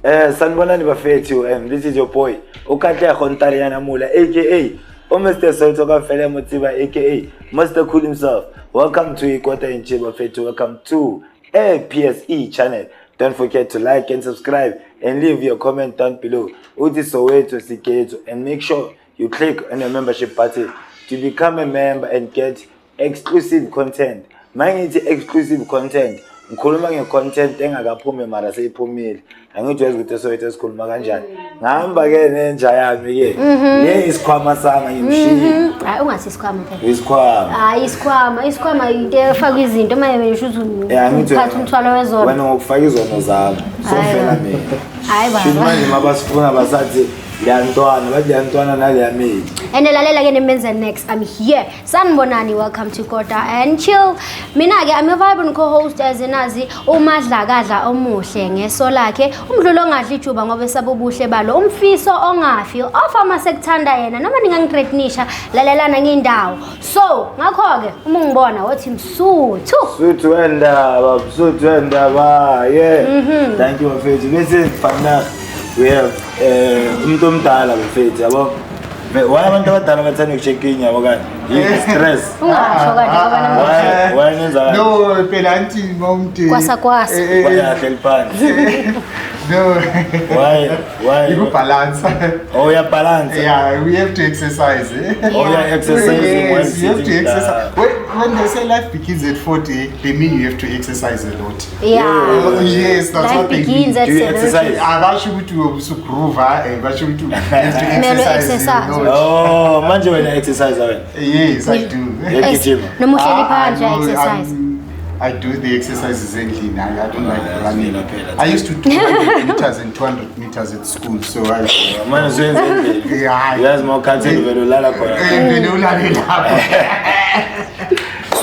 Sanibonani bafethu, and this is your boy Ukatlego Ntariana Mula, aka Mr. Sotoka Fele Motiva, aka Mr. Cool himself. Welcome to Ikwata Inche bafethu. Welcome to PSE channel. Don't forget to like and subscribe and leave your comment down below. Uti Soweto Siketo, and make sure you click on the membership button to become a member and get exclusive content. Mine exclusive content. Ngikhuluma nge-content engakaphumi mara seyiphumile. Angijwayezi ukuthi Soweto sikhuluma kanjani. Ngihamba ke nenja yami ke. Le isikhwama sami ngimshiya. Hayi ungasi isikhwama phela. Isikhwama. Hayi isikhwama into efaka izinto manje ngisho ukuthi uthatha umthwalo wezona. Wena ngokufaka izono zami. Sofela mina. Hayi baba. Shini manje mabasifuna basathi yantwana bathi yantwana naliyamini. And lalela ke nemenza next. I'm here. Sanibonani, welcome to Kota and Chill. Mina ke I'm your vibrant co-host ezenazi umadlakadla omuhle ngeso lakhe. Umdlulo ongadli ijuba ngoba esabubuhle balo. Umfiso ongafi ofama sekuthanda yena noma ningangithreatenisha lalelana ngindawo. So, ngakho ke uma ngibona wathi msuthu. Msuthu wendaba. Yeah. Thank you mfethu. Bese fana we have umuntu omdala mfethu yabo. Why abantu abadala bathanda ukucheck-in yabo kanti? Stress. Ungasho kanti ngoba Why nenza? No, phela anti ngomthi. kwasa. Bayahle phansi. No. Why? You balance. Oh, yeah, balance. Yeah, we have to exercise. Oh, yeah, exercise. Yes, you have to exercise. When they say life begins at 40, they mean you have to exercise a lot. Yeah. Yes, that's Life what they begins mean. at Do you 70. exercise? Abasho ukuthi ugroova, basho ukuthi you have to exercise. Oh, manje wena exercise wena? Yes, I do. Gym. Noma uhleli phansi exercise. I do the exercises endlini. I don't like running. phela. I used to do 100 meters and 200 meters at school, so I. Manje usenze endlini. Yeah. Uyazi mawukhathele vele ulala khona. Vele ulale lapho.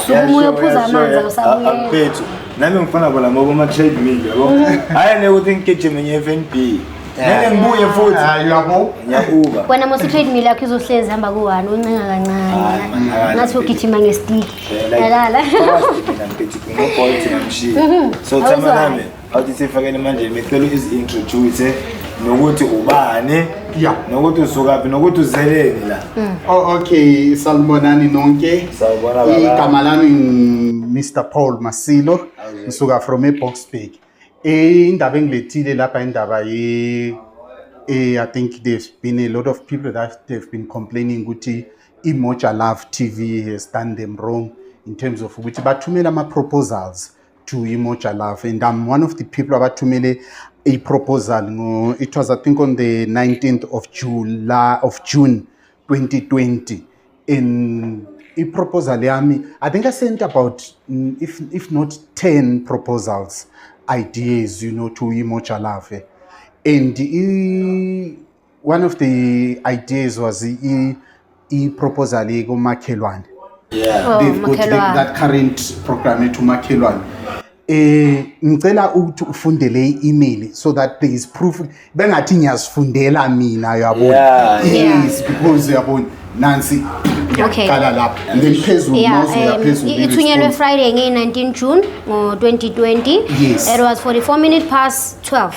Umoya uphuza amanzi awusabuyela. Mfethu, nami ngifuna bona ngoba ama-treadmill yabo. Hayi ukuthi ngigijime nge-FNB. Ngeke ngibuye futhi. Yabo. Ngiyakuba. Wena mose treadmill yakho izohlezi hamba ku1 uncenga kancane. Ngathi ugijima ngestick. Yalala. So thama nami awuthi sifakele manje ngicela izintroduce nokuthi ubani nokuthi usukaphi nokuthi uzeleni la. Oh, okay, salmonani nonke. Sawubona baba. Igama lami Mr. Paul Masilo. Ngisuka from eBoxburg. Indaba engilethile lapha indaba I think there's been a lot of people that they've been complaining ukuthi iMoja Love TV has done them wrong in terms of ukuthi bathumela ama proposals to iMoja Love, and I'm one of the people abathumele a proposal it was I think on the 19th of June 2020 in a proposal yami. I think I sent about if not 10 proposals, ideas, to iMoja Love. And one of the ideas was proposal go Makhelwane. Yeah. They've got that current program to Makhelwane. Ngicela ukuthi ufundele email so that there is proof bengathi ngiyasifundela mina uyabona. Yes, because uyabona Nancy. Okay. Kala lapha. Then phezulu phezulu. Ithunyelwe Friday nge-19 June ngo-2020. Yes. It was 44:12.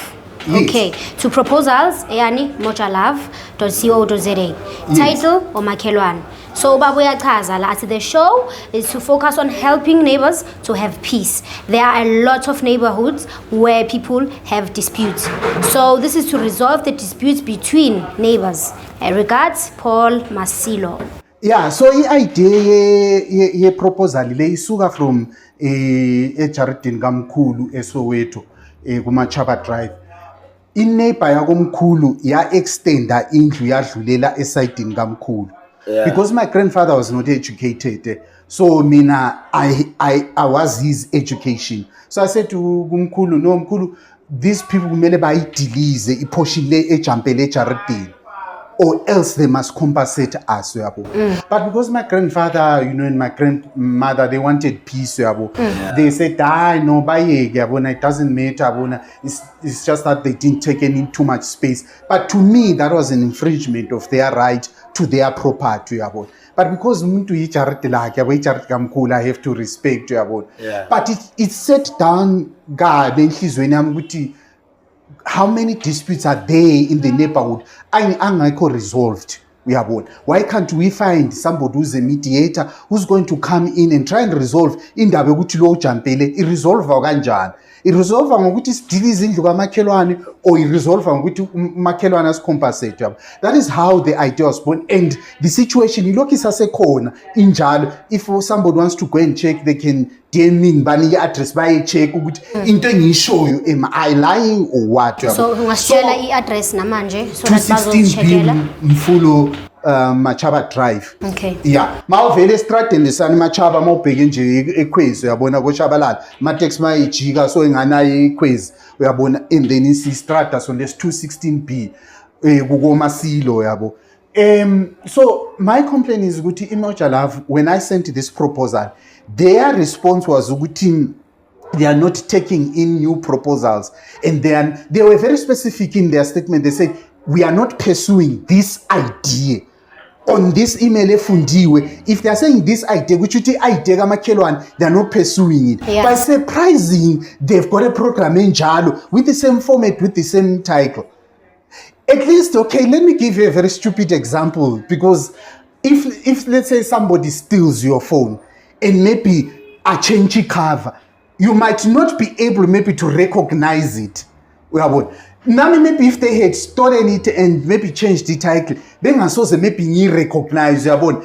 Yes. Okay. To proposals yani mojalove.co.za. Title Omakhelwane. So baba uyachaza la the show is to focus on helping neighbors to have peace. There are a lot of neighborhoods where people have disputes. So this is to resolve the disputes between neighbors. Regards, Paul Masilo. Yeah, so i-idea ye proposal le isuka from eJaridini kaMkhulu eSoweto kuMachaba Drive. Ineighbor yakomkhulu ya-extenda indlu yadlulela esidini kaMkhulu. Yeah. Because my grandfather was not educated, so mina I was his education. So I said to Kumkhulu, no Mkhulu, these people kumele bayidilize iportion le ejumpele eJaridini, or else they must compensate us. But because my grandfather, and my grandmother, they wanted peace. They said, no, it doesn't matter. It's just that they didn't take any too much space. But to me, that was an infringement of their right to their property. But because I have to respect. Yeah. But it set down God, how many disputes are there in the neighborhood angekho resolved? Why can't we find somebody who's a mediator who's going to come in and try and resolve indaba yokuthi lo ujampele iresolve kanjani? Iresolve ngokuthi sidile izindlu kamakhelwane or iresolve ngokuthi umakhelwane asicompensate. That is how the idea was born, and the situation ilokhu isasekhona injalo. If somebody wants to go and check, they can DM me ngibani address baye check ukuthi into engiyishoyo am I lying or what? So ungasitshela i-address namanje so that 216 bazocheckela. Mfulo Machaba Drive. Okay. Yeah, mawuvele estradeni lesani Machaba mawubheke nje eKwezi uyabona koShabalala matex mayijika so enganayo eKwezi uyabona, and then isistrada so les 216B kukoMasilo yabo. So my complaint is ukuthi Imoja Love, when I sent this proposal, their response was ukuthi they are not taking in new proposals, and they were very specific in their statement. They said we are not pursuing this idea. On this email efundiwe, if they are saying this idea, which is the idea kamakhelwane, they are not pursuing it. Yeah. By surprising, they've got a program in Jalo with the same format, with the same title. At least, okay, let me give you a very stupid example, because if let's say somebody steals your phone and maybe a change cover, you might not be able maybe to recognize it. Now maybe if they had stolen it and maybe changed the title, then I saw maybe you recognize maybe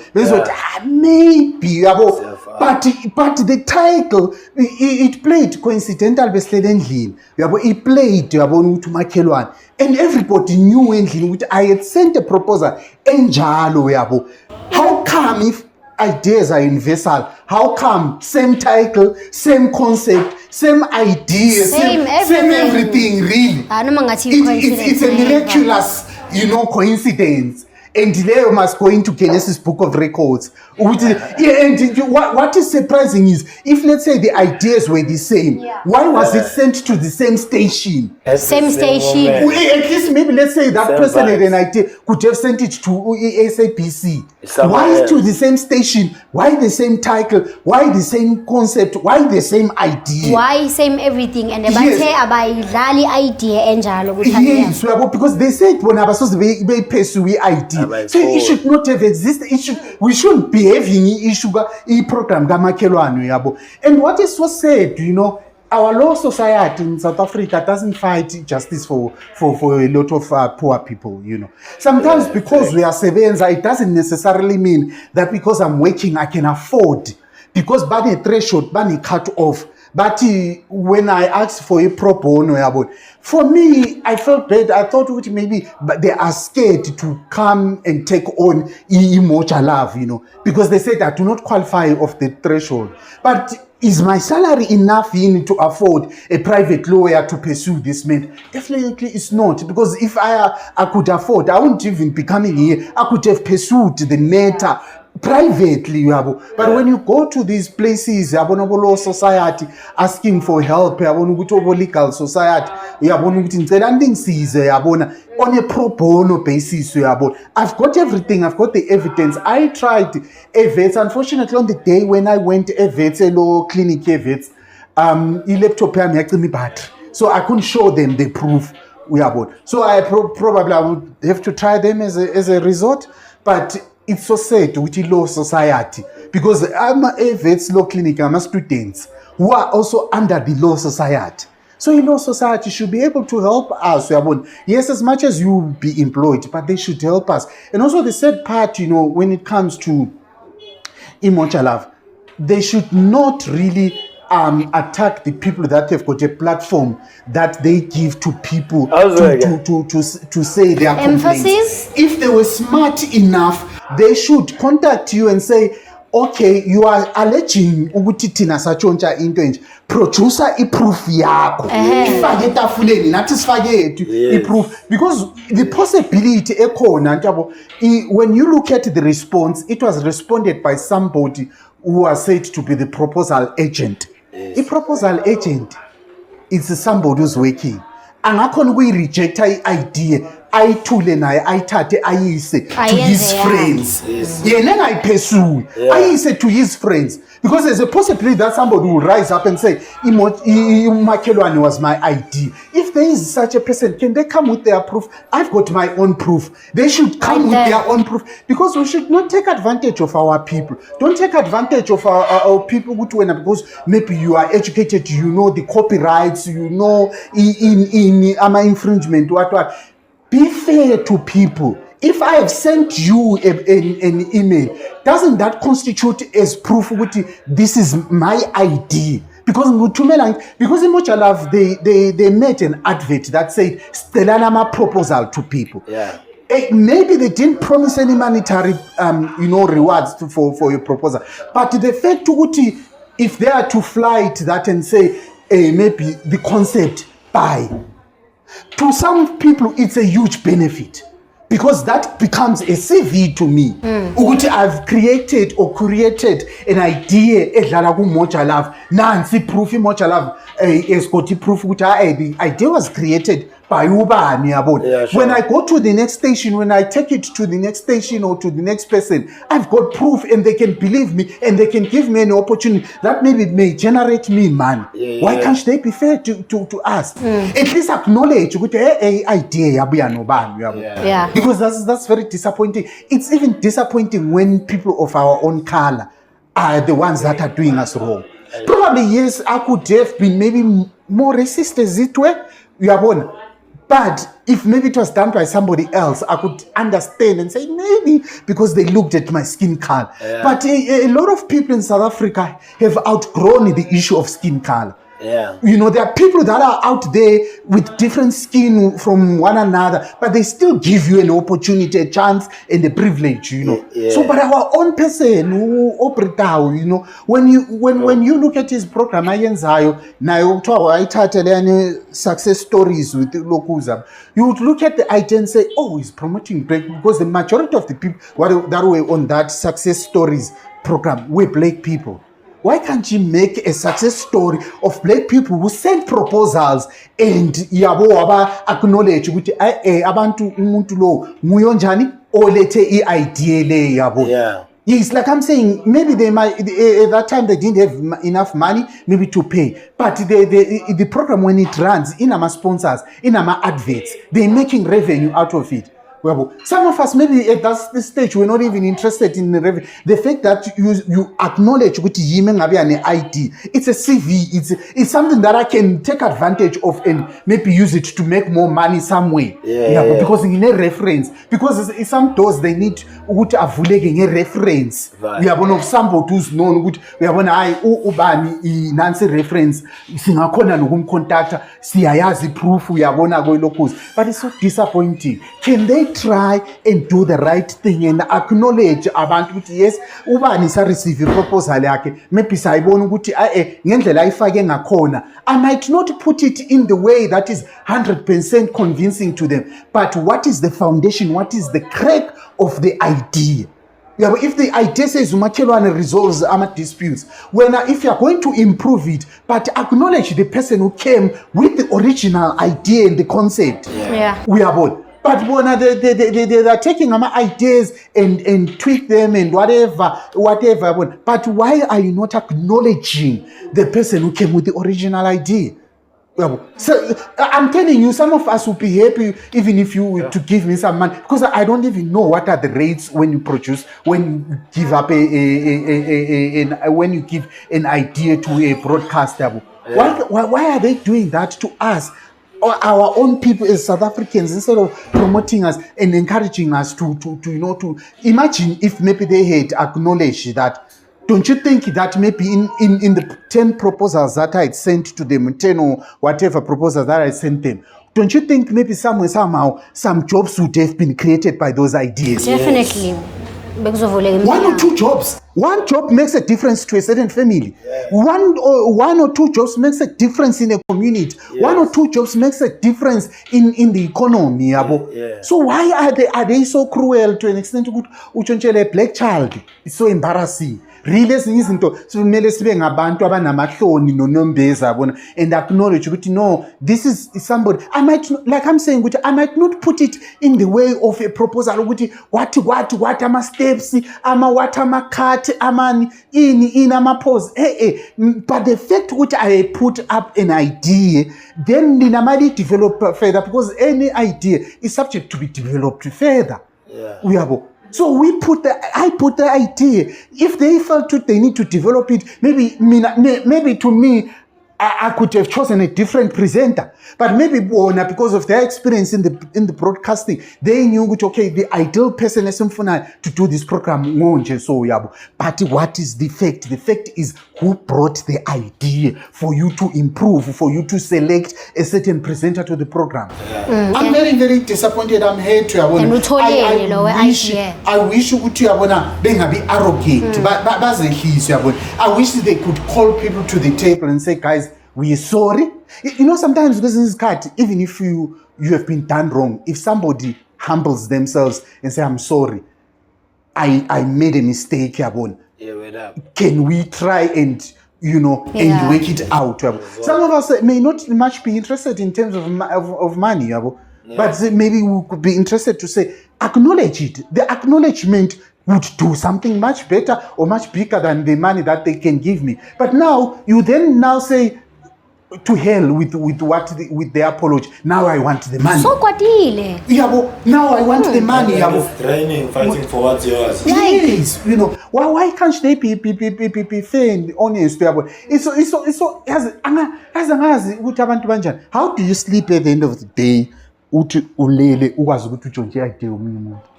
but the title it played coincidental besledendlini it played to makhelwane, and everybody knew endlini I had sent a proposal enjalo. How come if ideas are universal, how come same title, same concept, same idea, same everything really? It's a miraculous, coincidence. And Leo must go into Genesis Book of Records. What is surprising is, if let's say the ideas were the same, why was it sent to the same station? Same station. At least maybe let's say that person had an idea, could have sent it to SABC. Why is to the same station? Why the same title? Why the same concept? Why the same idea? Why same everything? And bathe abayidlali idea enjalo. Yes, because they said when abasoze they pursue idea. So it should not have existed. We shouldn't be having a program kamakhelwane yabo. And what is so sad, our law society in South Africa doesn't fight justice for a lot of poor people, Sometimes because we are sebenza, it doesn't necessarily mean that because I'm working I can afford. Because bani threshold, bani cut off. But when I asked for a pro bono, for me, I felt bad. I thought maybe but they are scared to come and take on Imoja Love, because they said I do not qualify of the threshold. But is my salary enough to afford a private lawyer to pursue this man? Definitely it's not, because if I could afford, I wouldn't even be coming here. I could have pursued the matter privately, but when you go to these places, law society asking for help, legal society, on a pro bono basis, I've got everything, I've got the evidence. I tried EVETS. Unfortunately, on the day when I went EVETS, law clinic EVETS, laptop battery, so I couldn't show them the proof. So I probably I would have to try them as a resort, but it's so sad with the law society, because I'm a vets law clinic, I'm a students who are also under the law society. So the law society should be able to help us. Yes, as much as you be employed, but they should help us. And also the sad part, when it comes to Imoja Love, they should not really attack the people that have got a platform that they give to people to say their complaints. If they were smart enough, they should contact you and say, okay, you are alleging ukuthi thina satshontsha into enje, producer iproof yakho ifake etafuleni nathi sifake iproof, because the possibility ekhona ntabo, when you look at the response, it was responded by somebody who was said to be the proposal agent. A proposal agent is somebody who's working. Angakhona ukuyirejecta idea ayithule naye ayithathe ayise to his Ayenze, friends. Yes. Yena engayiphesuli ayise to his friends, because there's a possibility that somebody will rise up and say umakhelwane was my ID. If there is such a person, can they come with their proof? I've got my own proof. They should come with their own proof, because we should not take advantage of our people. Don't take advantage of our people because maybe you are educated, you know the copyrights, you know in infringement, what. Be fair to people. If I have sent you an email, doesn't that constitute as proof that this is my ID? Because in Moja Love, they made an advert that said Stellanama proposal to people. Yeah. Maybe they didn't promise any monetary rewards for your proposal. But the fact that if they are to fly to that and say, maybe the concept, buy. To some people, it's a huge benefit, because that becomes a CV to me. I've created an idea edlala ku Moja Love. Nansi proof Moja Love got proof the idea was created by ubani yabona. Sure. When I go to the next station, when I take it to the next station or to the next person, I've got proof, and they can believe me, and they can give me an opportunity that maybe may generate me money. Why can't they be fair to us? At least acknowledge idea yabuya nobani yabo. Yeah. Because that's very disappointing. It's even disappointing when people of our own color are the ones that are doing us wrong. Probably, yes, I could have been maybe more racist as it were. But if maybe it was done by somebody else, I could understand and say maybe because they looked at my skin color. But a lot of people in South Africa have outgrown the issue of skin color. Yeah. There are people that are out there with different skin from one another, but they still give you an opportunity, a chance, and a privilege, Yeah. So, but our own person, when you look at his program, success stories with Lokuza, you would look at the idea and say, oh, he's promoting break, because the majority of the people that were on that success stories program were black people. Why can't you make a success story of black people who send proposals and acknowledge abantu umuntu lo nguyonjani olethe idea le yabo? Yeah. Yes, like I'm saying, maybe they might at that time they didn't have enough money maybe to pay, but the program, when it runs in our sponsors, in our adverts, they're making revenue out of it. Some of us maybe at that stage we're not even interested in the revenue. The fact that you acknowledge with an ID, it's a CV, it's something that I can take advantage of and maybe use it to make more money some way. Because in a reference, because some doors they need to avoid a reference. We have one of somebody who's known. We have one ubani Nancy reference. Singakona no contact. Siyayazi proof. We have one locals. But it's so disappointing. Can they try and do the right thing and acknowledge abantu ukuthi yes ubani sa receive proposal yakhe, maybe sayibona ukuthi ngendlela ayifake ngakhona, I might not put it in the way that is 100% convincing to them, but what is the foundation, what is the crack of the idea? Yeah, but if the idea says umakhelwane resolves our disputes, if you are going to improve it, but acknowledge the person who came with the original idea and the concept. We are both. But when they are taking our ideas and tweak them and whatever. But why are you not acknowledging the person who came with the original idea? So I'm telling you, some of us will be happy even if you were to give me some money, because I don't even know what are the rates when you produce, when you give up when you give an idea to a broadcaster. Why are they doing that to us? Or our own people as South Africans, instead of promoting us and encouraging us to imagine if maybe they had acknowledged that. Don't you think that maybe in the 10 proposals that I had sent to them, 10 or whatever proposals that I sent them, don't you think maybe somehow some jobs would have been created by those ideas? Definitely. One or two jobs. One job makes a difference to a certain family. One or two jobs makes a difference in a community. One or two jobs makes a difference in the economy. So why are they so cruel to an extent? A black child, it's so embarrassing. really ezinye izinto kumele sibe ngabantu abanamahloni nonombeza yabona and acknowledge ukuthi no, this is somebody I might not, like I'm saying ukuthi I might not put it in the way of a proposal ukuthi what ama steps what ama cut amani in ama pause but the fact ukuthi I put up an idea then ninamali develop further because any idea is subject to be developed further. Uyabo. So I put the idea. If they felt they need to develop it, maybe to me, I could have chosen a different presenter. But maybe because of their experience in the broadcasting, they knew okay, the ideal person is to do this program. But what is the fact? The fact is who brought the idea for you to improve, for you to select a certain presenter to the program. I'm very, very disappointed. I'm here to I wish you could be arrogant. I wish they could call people to the table and say, guys, we are sorry. You know, sometimes this is cut. Even if you have been done wrong, if somebody humbles themselves and say, I'm sorry, I made a mistake, Yabon. Can we try and and work it out? Some of us may not much be interested in terms of money, but maybe we could be interested to say, acknowledge it. The acknowledgement would do something much better or much bigger than the money that they can give me. But now you then say, to hell with their apology. Now I want the money. So kwatile. Now I want the money. Training, fighting for what's yours. Yes, why can't they be fair and honest? It's so how do you sleep at the end of the day? Do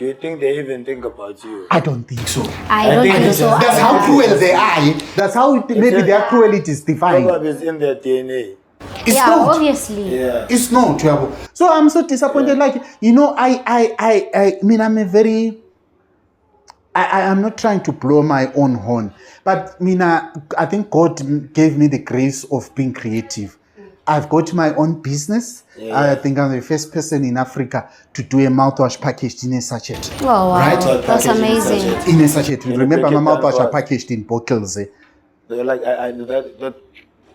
you think they even think about you? I don't think so. I don't think so. That's how cruel they are. That's how maybe their cruelty is defined. Probably it's in their DNA. It's not. Obviously. Yeah. It's not trouble. So I'm so disappointed. Like I mean, I'm not trying to blow my own horn, but I think God gave me the grace of being creative. I've got my own business. I think I'm the first person in Africa to do a mouthwash packaged in a sachet. Oh, wow. Right? That's amazing. In a sachet. Remember, my mouthwash are packaged in bottles. They're like, I know that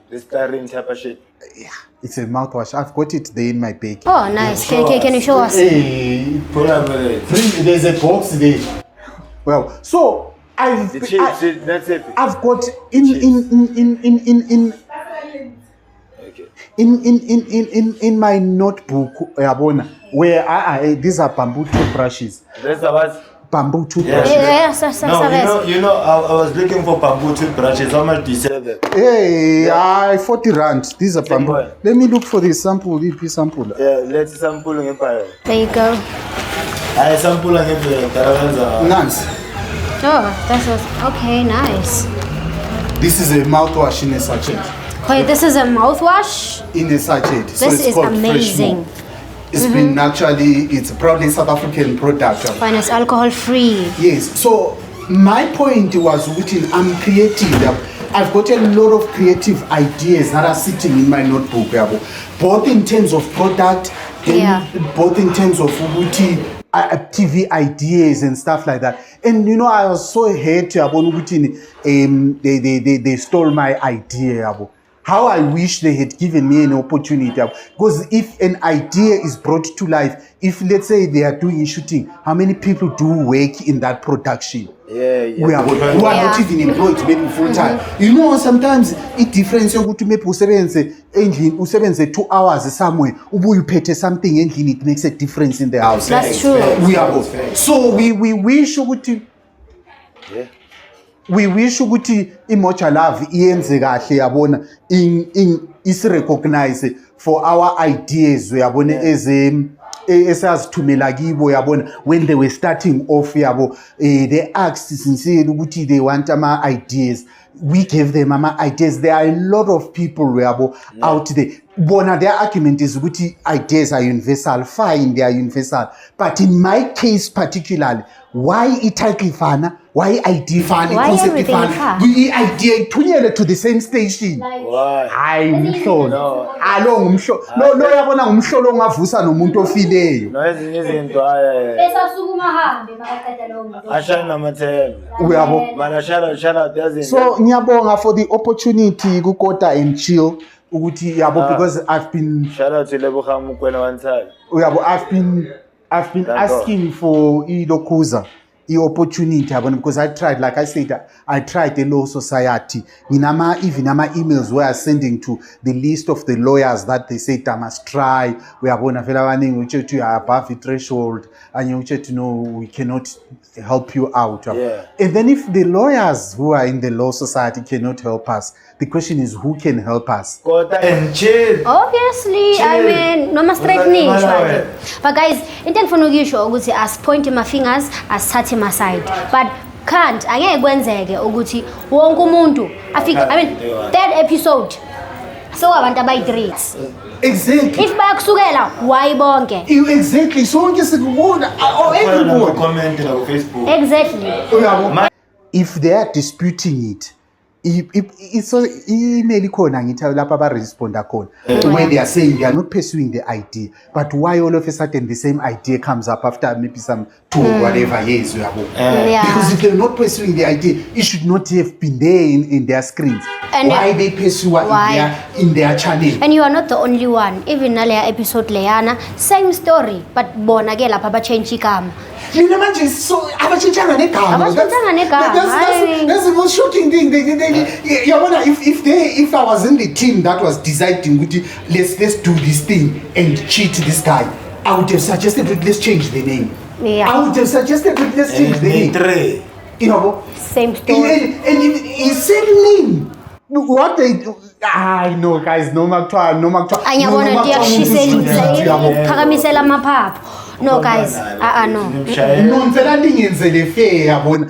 this styrene type of shit. Yeah, it's a mouthwash. I've got it there in my bag. Oh, nice. Can you show us? Hey, there's a box there. Well, so I've got in my notebook, where these are bamboo toothbrushes. That's what? Bamboo toothbrushes. Yes. I was looking for bamboo toothbrushes. How much do you sell them? Hey, 40 rand. These are bamboo. Let me look for the sample. Yeah, let's sample. There you go. I sample Nice. Oh, that's okay. Nice. This is a mouthwash in a sachet. Wait, this is a mouthwash? In a sachet. So This it's is called amazing. Fresh Mo. It's been it's a proudly South African product. Fine, it's alcohol free. Yes. So my point was, I'm creative. I've got a lot of creative ideas that are sitting in my notebook, both in terms of product, both in terms of TV ideas and stuff like that. And I was so happy about they stole my idea. How I wish they had given me an opportunity. Because if an idea is brought to life, if let's say they are doing shooting, how many people do work in that production? Who are not even employed, maybe full time. Sometimes it difference to maybe usebenze 2 hours somewhere. You pay something and it makes a difference in the house. That's true. So we wish we wish ukuthi iMocha Love iyenze kahle yabona is recognized for our ideas uyabona esazithumela kibo yabona when they were starting off yabo they asked sincerely ukuthi they want ama ideas. We gave them ama ideas. There are a lot of people yabo out there. Bona their argument is ukuthi ideas are universal. Fine, they are universal. But in my case particularly, why ititle fana? why ID ifani, Why concept everything ifani, ifani? i-idea ithunyelwe to the same station. Why? Hayi umhlolo. No. Alo ngumhlolo. Lo yabona ngumhlolo ongavusa nomuntu ofileyo. No, ezinye izinto aya. Esasukuma hambe makaqeda lo muntu. Ashaya namathemba. Uyabo. Mana shout out yazinto. So ngiyabonga for the opportunity kuKota and Chill ukuthi yabo because I've been Shout out to Leboga Mokoena one time. uyabo I've been asking for ilokuza i-opportunity yabona because I tried, like I said, I tried the law society. Even ama emails we are sending to the list of the lawyers that they said I must try. We are going to feel like you are above the threshold and you to know we cannot help you out. Yeah. And then if the lawyers who are in the law society cannot help us, the question is who can help us? Kota and Chill. Obviously, I Chill. mean, noma straight Uzali niche mana manje. But guys, into engifuna ukuyisho ukuthi aspointe my fingers, asithathe my side. But can't angeke kwenzeke ukuthi wonke umuntu afike, I mean, third episode abantu abayi-3. Exactly. If bayakusukela why bonke? Exactly. Sonke sikubona. Oh, everybody. Comment on Facebook. Exactly. Uyabo. If they are disputing it, it's email khona ngithi lapha ba respond khona where they are saying they are not pursuing the idea, but why all of a sudden the same idea comes up after maybe some 2 or whatever years uyabo. Yeah. Because if they're not pursuing the idea, it should not have been there in their screens. And why they pursue why? in their channel. And you are not the only one. Even naleya episode leyana, same story, but bona ke lapha ba change igama. Mina manje so abachintshana negama. Abachintshana negama. That's the most shocking thing. Yabona, if I was in the team that was deciding let's do this thing and cheat this guy, I would have suggested let's change the name. Yeah. I would have suggested let's change the name. You know, Same story. and it's same name. What they do, I know guys, no matter. Anyabona ndiyakushiselisa phakamisela amaphaphu. No guys, no. No, ngicela lingenzele fair yabona.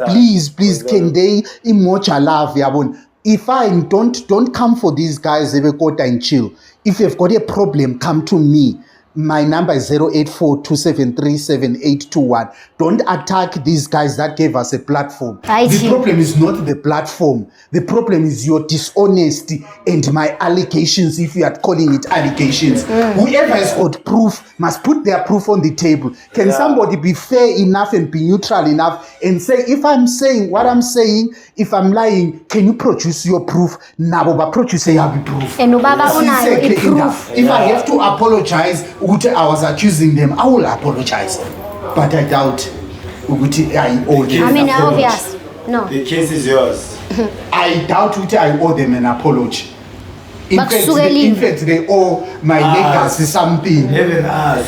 Please can they emoja love yabona. If I don't come for these guys, they will go and chill. If you've got a problem, come to me. My number is 0842737821. Don't attack these guys that gave us a platform. The problem is not the platform. The problem is your dishonesty and my allegations, if you are calling it allegations. Whoever has got proof must put their proof on the table. Can somebody be fair enough and be neutral enough and say, if I'm saying what I'm saying, if I'm lying, can you produce your proof? Nabo produce your proof. And ubaba unayo proof. If I have to apologize, I was accusing them, I will apologize. But I doubt I owe them. I mean, obvious. No. The case is yours. I doubt I owe them an apology. In fact, they owe my legacy something. Even us.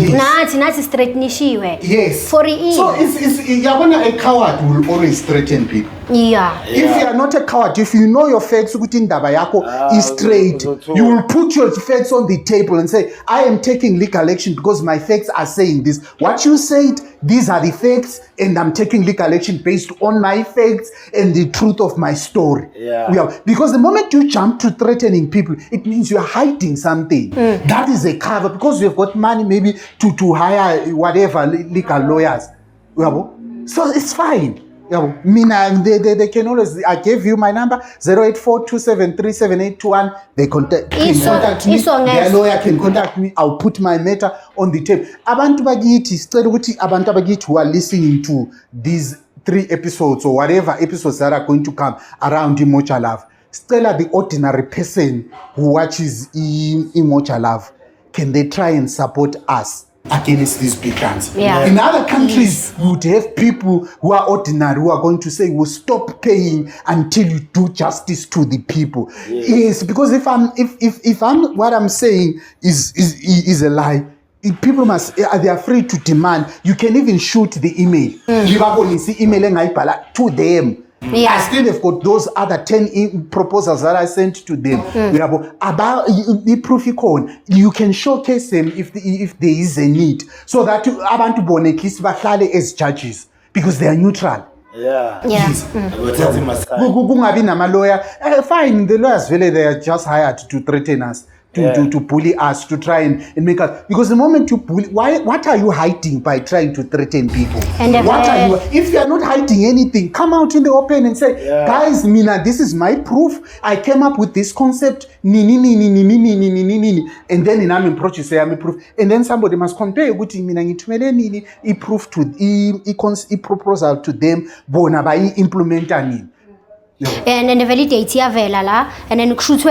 Yes. Nathi straight nishiwe. Yes. For it. So yabona a coward will always threaten people. Yeah. If you are not a coward, if you know your facts ukuthi indaba yakho is straight, you will put your facts on the table and say, I am taking legal action because my facts are saying this. What you said, these are the facts, and I'm taking legal action based on my facts and the truth of my story. Yeah. Because the moment you jump to threatening people, it means you are hiding something. That is a cover because you have got money maybe to hire whatever legal lawyers. So it's fine. Mina, they can always. I gave you my number 0842737821. They can contact me. Their lawyer can contact me. I'll put my matter on the table. Abantu bagithi who are listening to these 3 episodes or whatever episodes that are going to come around Imoja Love. Stella, the ordinary person who watches Imoja Love, can they try and support us against these big guns? Yeah. In other countries, you would have people who are ordinary who are going to say, we'll stop paying until you do justice to the people. Yes, because if what I'm saying is a lie, people they are free to demand. You can even shoot the email. To them. Yeah. I still have got those other 10 proposals that I sent to them. About the proof you can showcase them if there is a need, so that abantu bona at least bahlale as judges because they are neutral. Yeah. Kungabi nama lawyer. Fine, the lawyers really they are just hired to threaten us. to bully us, to try and make us, because the moment you bully, what are you hiding by trying to threaten people? And what are you, if you are not hiding anything, come out in the open and say, guys, Mina, this is my proof. I came up with this concept, and then in I'm approach, you say I'm a proof, and then somebody must compare with Mina, I proof to I proposal to them, bona by implementing. And then the validate la, and then shoot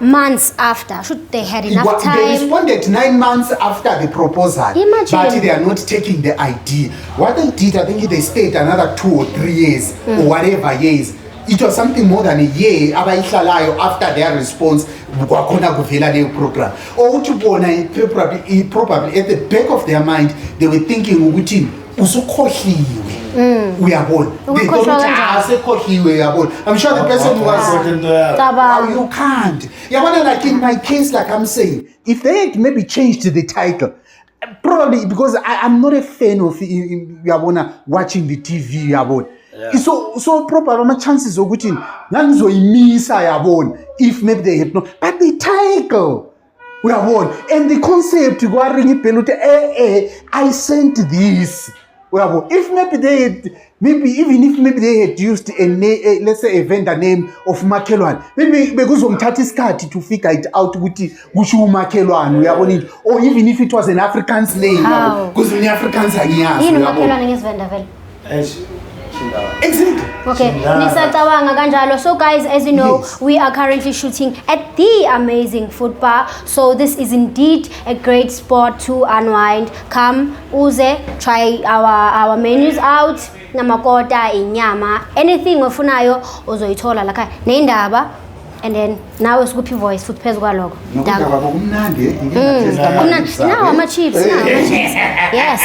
months after. Should they had enough time? They responded 9 months after the proposal. Imagine. But they are not taking the ID. What they did, I think they stayed another 2 or 3 years or whatever years. It was something more than a year after their response program. Or probably at the back of their mind, they were thinking, we are born. They thought, I'm sure the person was. You can't. Like in my case, like I'm saying, if they had maybe changed the title, probably because I'm not a fan of watching the TV. So probably my chances of getting if maybe they had not. But the title, we are born, and the concept, I sent this. Well, if maybe they had, maybe they had used let's say a vendor name of Makelwan, maybe because of Tatiskati to figure it out with Makelwan, or even if it was an African's name, because the Africans are here. Makelwan is vendor. Exactly. Okay, Nisatawanga Ganjalo. So guys, as you know, we are currently shooting at the amazing food bar. So this is indeed a great spot to unwind. Come, uze, try our menus out. Namakota, inyama, anything ofunayo uzoyithola la kai. Neindaba. And then now it's Guppy voice food pez logo. Now my chips. Yes.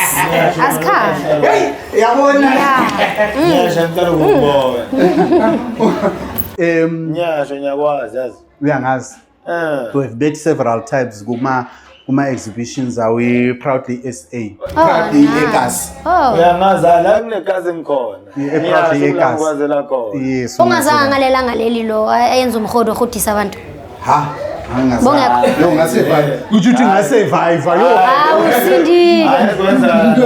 Aska. We have bet several times Kuma exhibitions are we proudly SA. Proudly Egas. Oh. Yes. Ungazangalela ngaleli lo ayenza umkhodo okhutisa abantu. Ha. Ungasurvive. Ujuthi ngasurvive yo. Usindile.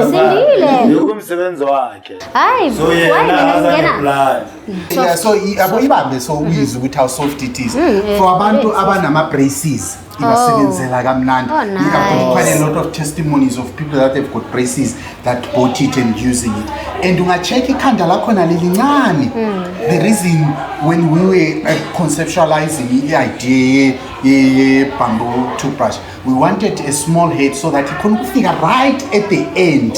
Usindile. Yokumsebenzi wakhe. Hayi, so yena yeah, so ibambe so uyizwe ukuthi how soft it is. For abantu abanama braces. Ibasebenzela kamnandi. Quite a lot of testimonies of people that have got braces that bought it and using it. And ungacheck ikhanda lakho nalelincane. The reason when we were conceptualizing the idea bamboo toothbrush, we wanted a small head so that it could figure right at the end.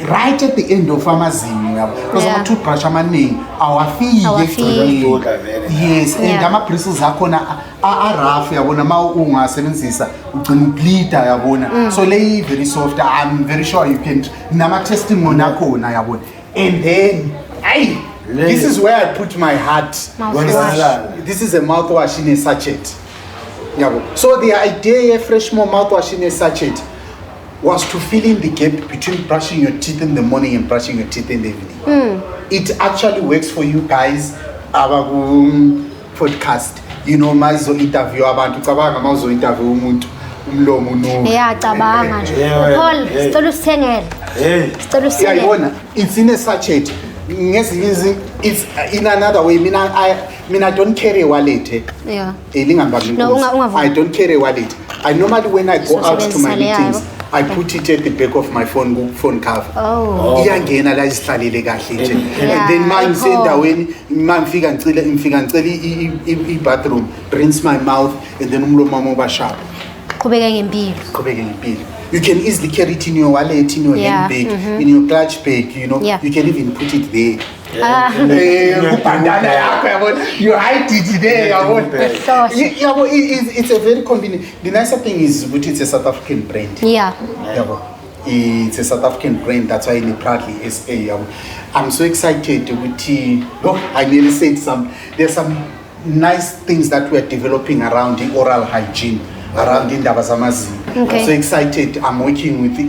Right at the end of amazinyo. Because our toothbrush amaningi awafiki. Yes, and ama bristles akhona rough yabona ma ungasebenzisa ugcina ublida yabona. So lay very soft. I'm very sure you can nama testimony akhona yabona. And then this is where I put my heart. This is a mouthwash in a sachet. So the idea of Freshmore mouthwash in a sachet was to fill in the gap between brushing your teeth in the morning and brushing your teeth in the evening. It actually works for you guys. Our podcast, you know, mazo interview abantu cabanga mazo interview umuntu umlomo no. Cabanga nje. Paul, sicela usithengele. Sicela usithengele. It's in a sachet. It's in another way. I don't carry a wallet. Yeah. I don't carry a wallet. I normally when I go out to my meetings, I put it at the back of my phone cover. Oh. And then man figure bathroom, rinse my mouth, and then sharp. You can easily carry it in your wallet, in your handbag, in your clutch bag, you know. You can even put it there. You hide it there. It's a very convenient. The nicer thing is it's a South African brand. It's a South African brand, that's why in proudly SA. I'm so excited with I nearly said there's some nice things that we're developing around the oral hygiene. Around in Davasamazi. I'm so excited. I'm working with the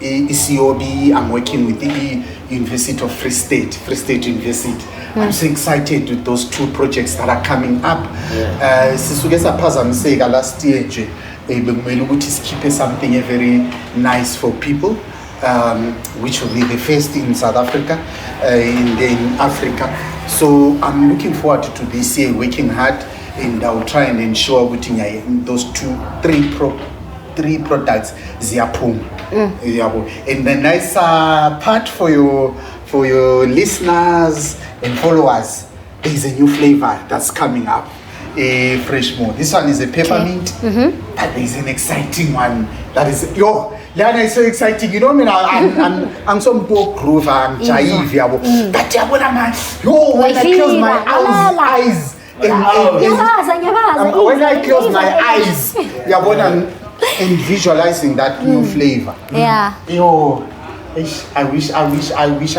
ECOB. I'm working with the University of Free State University. I'm so excited with those 2 projects that are coming up. Sisuke saphazamiseka last year nje bekumele ukuthi sikhiphe something very nice for people, which will be the first in South Africa, in Africa. So I'm looking forward to this year, working hard, and I'll try and ensure those 3 products ziyaphuma. And the nice part for your listeners and followers, there is a new flavor that's coming up, a Freshmo. This one is a peppermint, but there is an exciting one that is Lana is so exciting. You know, I'm some poor groove, I'm jive, but man, when I close my eyes, when I close my eyes, and visualizing that new flavor. Yeah. I wish I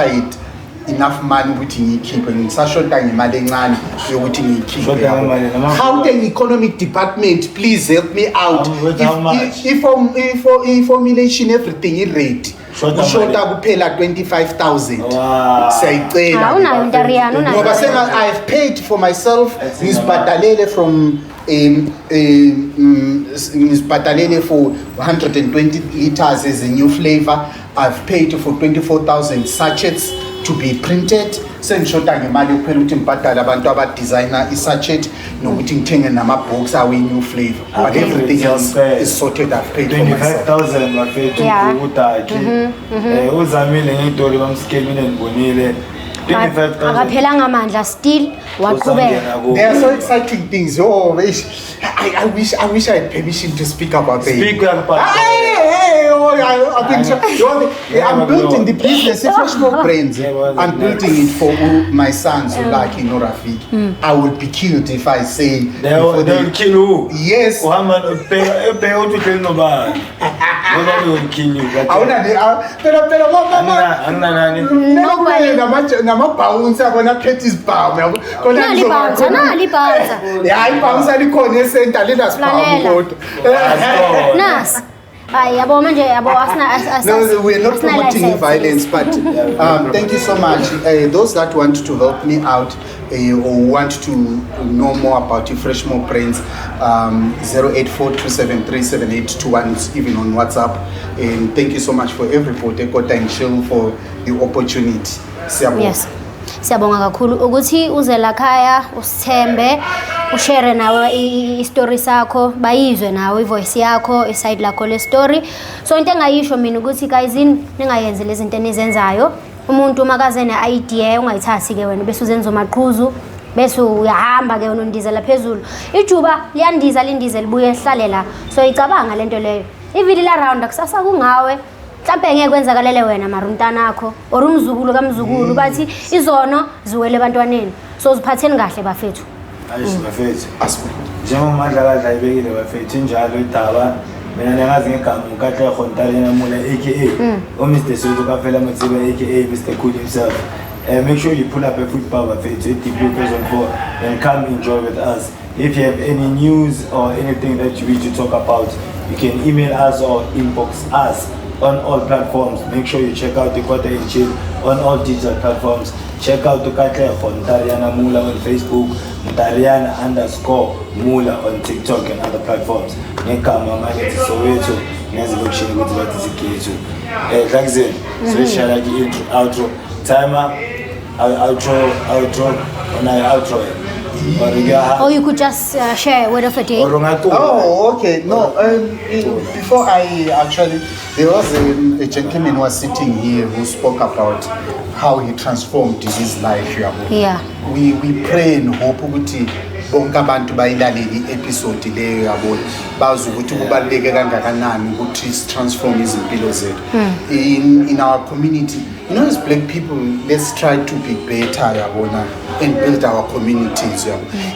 had enough money within keep and such a time Malengan within keep. How the economic department please help me out. If formulation everything is rate. Short up pay like 25,000. Say I've paid for myself this batalele from Patalene for 120 liters as a new flavor. I've paid for 24,000 sachets to be printed. Send shota ngemali uphela ukuthi ngibhadala abantu abadesigner isachet nokuthi ngithenge nama-box awe new flavor. But everything else is sorted. I've paid for myself. 25,000 bafethu ukudaki. Uzamile ngidoli bamskemile ngibonile. Akaphelanga amandla still waqhubeka. There are so exciting things. I wish I had permission to speak about them. Speak about I'm building the business, Freshmo Brands. I'm building it for my sons, like Rafik. I would be killed if I say they'll kill you. Yes. Pay out to kill nobody. Nobody will kill you. Nas. No, we're not promoting violence, but thank you so much. Those that want to help me out or want to know more about Freshmo Brands, 0842737821 is even on WhatsApp. And thank you so much for everybody, Kota and Chill, for the opportunity. Yes. Siyabonga kakhulu ukuthi uze la khaya usithembe ushare nawe i-story sakho bayizwe nawe ivoice yakho iside lakho le story. So into engayisho mina ukuthi guys ningayenzi lezi zinto enizenzayo. Umuntu makaze ne-idea ungayithathi ke wena bese uzenza umaqhuzu bese uyahamba ke unondiza la phezulu. Ijuba liyandiza lindize libuye ehlale la. So icabanga lento leyo. Ivili la round akusasa kungawe. Mhlambe ngeke kwenzakalele wena maruntana akho or umzukulu kamzukulu bathi izono ziwele ebantwaneni. So uziphatheni kahle bafethu. Ayisho bafethu. Njengoba madla ibekile bafethu njalo idaba mina nengazi ngegama uNkahle Khontalena Mula aka Mr. Soto Kafela Matsiba aka Mr. Cool himself. Make sure you pull up a food bar bafethu at DP version 4 and come enjoy with us. If you have any news or anything that you wish to talk about, you can email us or inbox us on all platforms. Make sure you check out the Kota and Chill on all digital platforms. Check out the Katle Ntariana Mula on Facebook, Ntariana_Mula on TikTok and other platforms. Ngekama manje Soweto ngezilokishini ukuthi bathi sikhethu. Thanks so shall I outro timer outro on our outro. Or you could just share word of a day. Oh, okay. No, before there was a gentleman who was sitting here who spoke about how he transformed his life. Yeah. We pray and hope ukuthi bonke abantu bayilaleli episode leyo yabo bazi ukuthi kubaluleke kangakanani ukuthi transform izimpilo zethu in our community. You know, as black people, let's try to be better yabona and build our communities.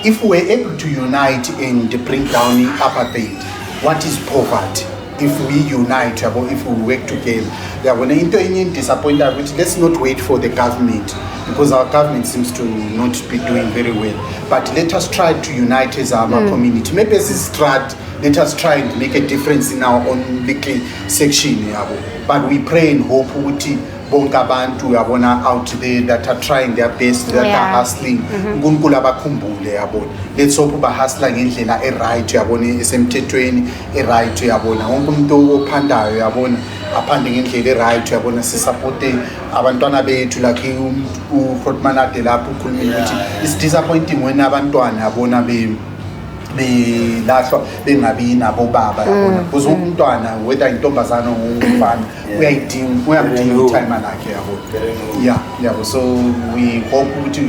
If we're able to unite and bring down apartheid, what is poverty? If we unite, if we work together, let's not wait for the government, because our government seems to not be doing very well. But let us try to unite as our community. Maybe as a strat, let us try and make a difference in our own little section. But we pray and hope bonke abantu yabona out there that are trying their best, that are hustling. uNkulunkulu abakhumbule yabona. Let's hope bahustla ngendlela right yabona esemthethweni right yabona. Wonke umuntu ophandayo yabona aphande ngendlela right yabona sisupporte abantwana bethu like uHrotmanade lapho ukhuluma ukuthi it's disappointing when abantwana yabona belahlwa bengabi nabo baba yabona because umntwana whether intombazana or umfana uyamdinga time lakhe yabona yabo so we hope ukuthi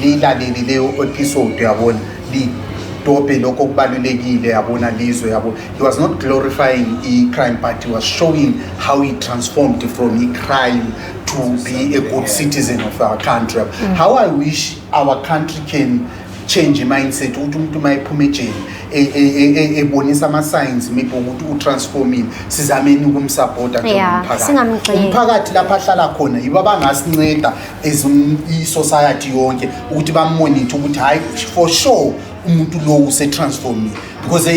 lilaleli leyo episode yabona lidobhe lokho kubalulekile yabona lizwe yabo. He was not glorifying crime but he was showing how he transformed from crime to be a good citizen of our country. How I wish our country can change mindset ukuthi umuntu mayiphuma ejele ebonisa ama signs maybe ukuthi utransforming sizameni ukumsupporta njengomphakathi. Umphakathi lapha ahlala khona yibo abangasinceda as i-society yonke ukuthi bamonitor ukuthi hayi for sure umuntu lo usetransforming because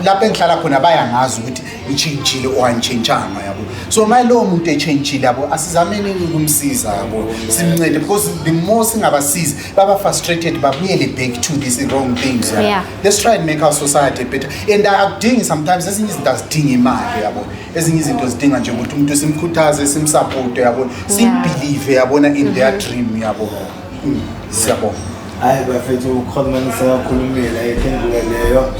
lapha engihlala khona bayangazi ukuthi ichangeile or anchanganga yabo. So my lo umuntu echangeile yabo asizameni ukumsiza yabo simncede because the more singabasiza baba frustrated babuyele back to these wrong things. Let's try and make our society better and akudingi sometimes ezinye izinto azidingi imali yabo, ezinye izinto zidinga nje ukuthi umuntu simkhuthaze simsupport yabo simbelieve yabona in their dream yabo. Siyabonga. Hayi bafethu ukhulumanisa kakhulumile ayiphendula leyo